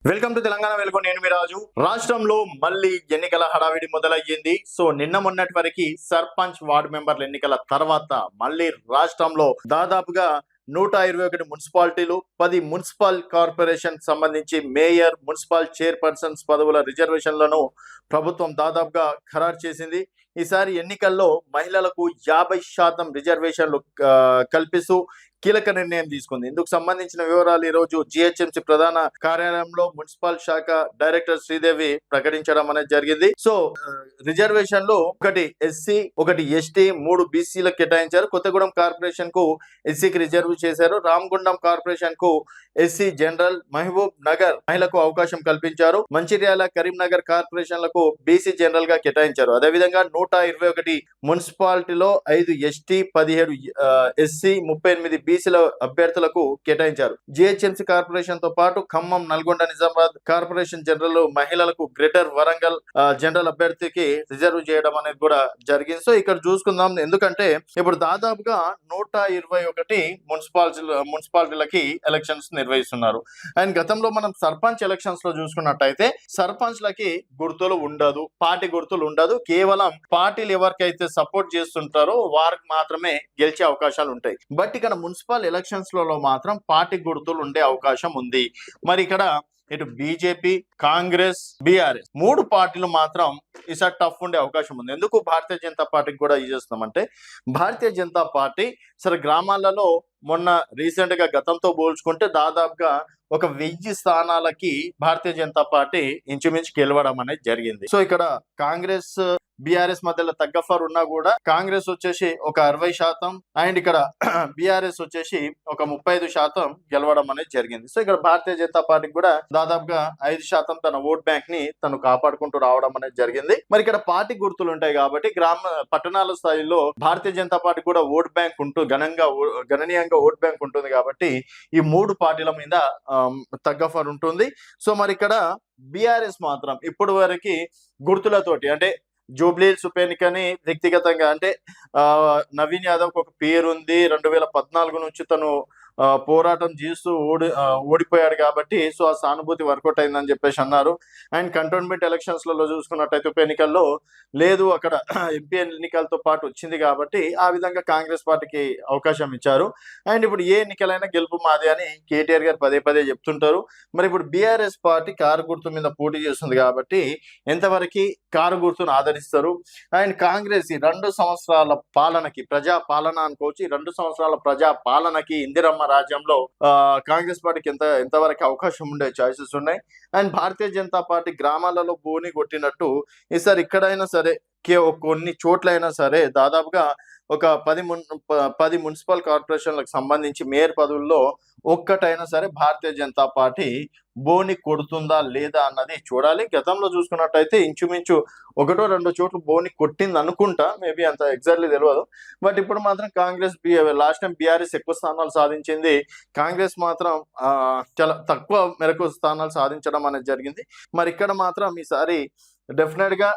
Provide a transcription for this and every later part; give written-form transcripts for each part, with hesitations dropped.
Welcome to Telangana వెలుగు. నేను మీ రాజు. రాష్ట్రంలో మళ్ళీ ఎన్నికల హడావిడి మొదలయ్యింది. సో నిన్న మొన్నటి వరకు సర్పంచ్ వార్డు మెంబర్ల ఎన్నికల తర్వాత మళ్ళీ రాష్ట్రంలో దాదాపుగా 121 మున్సిపాలిటీలు, 10 మున్సిపల్ కార్పొరేషన్ సంబంధించి మేయర్, మున్సిపల్ చైర్పర్సన్స్ పదవుల రిజర్వేషన్లను ప్రభుత్వం దాదాపుగా ఖరారు చేసింది. ఈసారి ఎన్నికల్లో మహిళలకు 50% రిజర్వేషన్లు కల్పిస్తూ కీలక నిర్ణయం తీసుకుంది. ఇందుకు సంబంధించిన వివరాలు ఈ రోజు జిహెచ్ఎంసీ ప్రధాన కార్యాలయంలో మున్సిపల్ శాఖ డైరెక్టర్ శ్రీదేవి ప్రకటించడం అనేది జరిగింది. సో రిజర్వేషన్లు ఒకటి ఎస్సీ, ఒకటి ఎస్టీ, 3 బీసీలకు కేటాయించారు. కొత్తగూడెం కార్పొరేషన్ కు ఎస్సీకి రిజర్వ్ చేశారు. రామగుండం కార్పొరేషన్ కు ఎస్సీ జనరల్, మహబూబ్ నగర్ మహిళకు అవకాశం కల్పించారు. మంచిర్యాల, కరీంనగర్ కార్పొరేషన్లకు బీసీ జనరల్ గా కేటాయించారు. అదేవిధంగా 121 మున్సిపాలిటీలో 5 ఎస్టీ, 17 ఎస్సీ, 38 బీసీల అభ్యర్థులకు కేటాయించారు. జిహెచ్ఎంసీ కార్పొరేషన్ తో పాటు ఖమ్మం, నల్గొండ, నిజామాబాద్ కార్పొరేషన్ జనరల్ మహిళలకు గ్రేటర్ వరంగల్ జనరల్ అభ్యర్థికి రిజర్వ్ చేయడం అనేది కూడా జరిగింది. సో ఇక్కడ చూసుకుందాం, ఎందుకంటే ఇప్పుడు దాదాపుగా 121 మున్సిపాలిటీలకి ఎలక్షన్స్ నిర్వహిస్తున్నారు. అండ్ గతంలో మనం సర్పంచ్ ఎలక్షన్స్ లో చూసుకున్నట్టయితే సర్పంచ్ లకి గుర్తులు ఉండదు, పార్టీ గుర్తులు ఉండదు. కేవలం పార్టీలు ఎవరికైతే సపోర్ట్ చేస్తుంటారో వారికి మాత్రమే గెలిచే అవకాశాలు ఉంటాయి. బట్ ఇక్కడ మున్సిపల్ ఎలక్షన్స్ లో మాత్రం పార్టీ గుర్తులు ఉండే అవకాశం ఉంది. మరి ఇక్కడ ఇటు బీజేపీ, కాంగ్రెస్, బీఆర్ఎస్ 3 పార్టీలు మాత్రం ఈసారి టఫ్ ఉండే అవకాశం ఉంది. ఎందుకు భారతీయ జనతా పార్టీకి కూడా చేస్తున్నామంటే, భారతీయ జనతా పార్టీ సరే గ్రామాలలో మొన్న రీసెంట్ గా గతంతో పోల్చుకుంటే దాదాపుగా ఒక 1000 స్థానాలకి భారతీయ జనతా పార్టీ ఇంచుమించు గెలవడం అనేది జరిగింది. సో ఇక్కడ కాంగ్రెస్, బీఆర్ఎస్ మధ్యలో తగ్గఫర్ ఉన్నా కూడా కాంగ్రెస్ వచ్చేసి ఒక 60% అండ్ ఇక్కడ బీఆర్ఎస్ వచ్చేసి ఒక 35% గెలవడం అనేది జరిగింది. సో ఇక్కడ భారతీయ జనతా పార్టీకి కూడా దాదాపుగా 5% తన ఓట్ బ్యాంక్ ని తను కాపాడుకుంటూ రావడం అనేది జరిగింది. మరి ఇక్కడ పార్టీ గుర్తులు ఉంటాయి కాబట్టి పట్టణాల స్థాయిలో భారతీయ జనతా పార్టీ కూడా ఓట్ బ్యాంక్ గణనీయంగా ఓట్ బ్యాంక్ ఉంటుంది కాబట్టి ఈ 3 పార్టీల మీద తగ్గఫర్ ఉంటుంది. సో మరి ఇక్కడ బీఆర్ఎస్ మాత్రం ఇప్పటి వరకు గుర్తులతోటి అంటే జూబ్లీహిల్స్ ఉప ఎన్నికని వ్యక్తిగతంగా అంటే నవీన్ యాదవ్ ఒక పేరు ఉంది. 2014 నుంచి తను పోరాటం చేస్తూ ఓడిపోయాడు కాబట్టి సో ఆ సానుభూతి వర్కౌట్ అయిందని చెప్పేసి అన్నారు. అండ్ కంటోన్మెంట్ ఎలక్షన్స్ లలో చూసుకున్నట్టయితే ఉప ఎన్నికల్లో లేదు, అక్కడ ఎంపీ ఎన్నికలతో పాటు వచ్చింది కాబట్టి ఆ విధంగా కాంగ్రెస్ పార్టీకి అవకాశం ఇచ్చారు. అండ్ ఇప్పుడు ఏ ఎన్నికలైనా గెలుపు మాది అని కేటీఆర్ గారు పదే పదే చెప్తుంటారు. మరి ఇప్పుడు బీఆర్ఎస్ పార్టీ కారు గుర్తు మీద పోటీ చేస్తుంది కాబట్టి ఎంతవరకు కారు గుర్తును ఆదరిస్తారు. అండ్ కాంగ్రెస్ ఈ 2 సంవత్సరాల పాలనకి, ప్రజా పాలన అనుకోవచ్చు, ఈ 2 సంవత్సరాల ప్రజా పాలనకి ఇందిరమ్మ రాజ్యంలో కాంగ్రెస్ పార్టీకి ఎంతవరకు అవకాశం ఉండే ఛాయిసెస్ ఉన్నాయి. అండ్ భారతీయ జనతా పార్టీ గ్రామాలలో బోని కొట్టినట్టు ఈసారి ఇక్కడైనా సరే కొన్ని చోట్లైనా సరే దాదాపుగా ఒక 10 మున్సిపల్ కార్పొరేషన్లకు సంబంధించి మేయర్ పదవుల్లో ఒక్కటైనా సరే భారతీయ జనతా పార్టీ బోని కొడుతుందా లేదా అన్నది చూడాలి. గతంలో చూసుకున్నట్టయితే ఇంచుమించు 1-2 చోట్ల బోని కొట్టింది అనుకుంటా, మేబీ అంత ఎగ్జాక్ట్లీ తెలియదు. బట్ ఇప్పుడు మాత్రం కాంగ్రెస్, లాస్ట్ టైం బీఆర్ఎస్ ఎక్కువ స్థానాలు సాధించింది, కాంగ్రెస్ మాత్రం చాలా తక్కువ మేరకు స్థానాలు సాధించడం అనేది జరిగింది. మరి ఇక్కడ మాత్రం ఈసారి డెఫినెట్ గా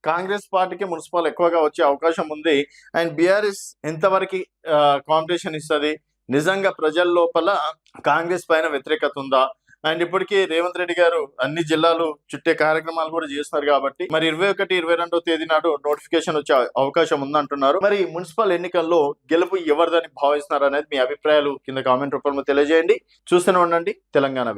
కాంగ్రెస్ పార్టీకి మున్సిపల్ ఎక్కువగా వచ్చే అవకాశం ఉంది. అండ్ బీఆర్ఎస్ ఎంతవరకు కాంపిటీషన్ ఇస్తుంది, నిజంగా ప్రజల లోపల కాంగ్రెస్ పైన వ్యతిరేకత ఉందా? అండ్ ఇప్పటికీ రేవంత్ రెడ్డి గారు అన్ని జిల్లాలు చుట్టే కార్యక్రమాలు కూడా చేస్తున్నారు కాబట్టి మరి 21-22 తేదీ నాడు నోటిఫికేషన్ వచ్చే అవకాశం ఉందంటున్నారు. మరి మున్సిపల్ ఎన్నికల్లో గెలుపు ఎవరిదని భావిస్తున్నారు అనేది మీ అభిప్రాయాలు కింద కామెంట్ రూపంలో తెలియజేయండి. చూస్తూనే ఉండండి తెలంగాణ వెలుగు.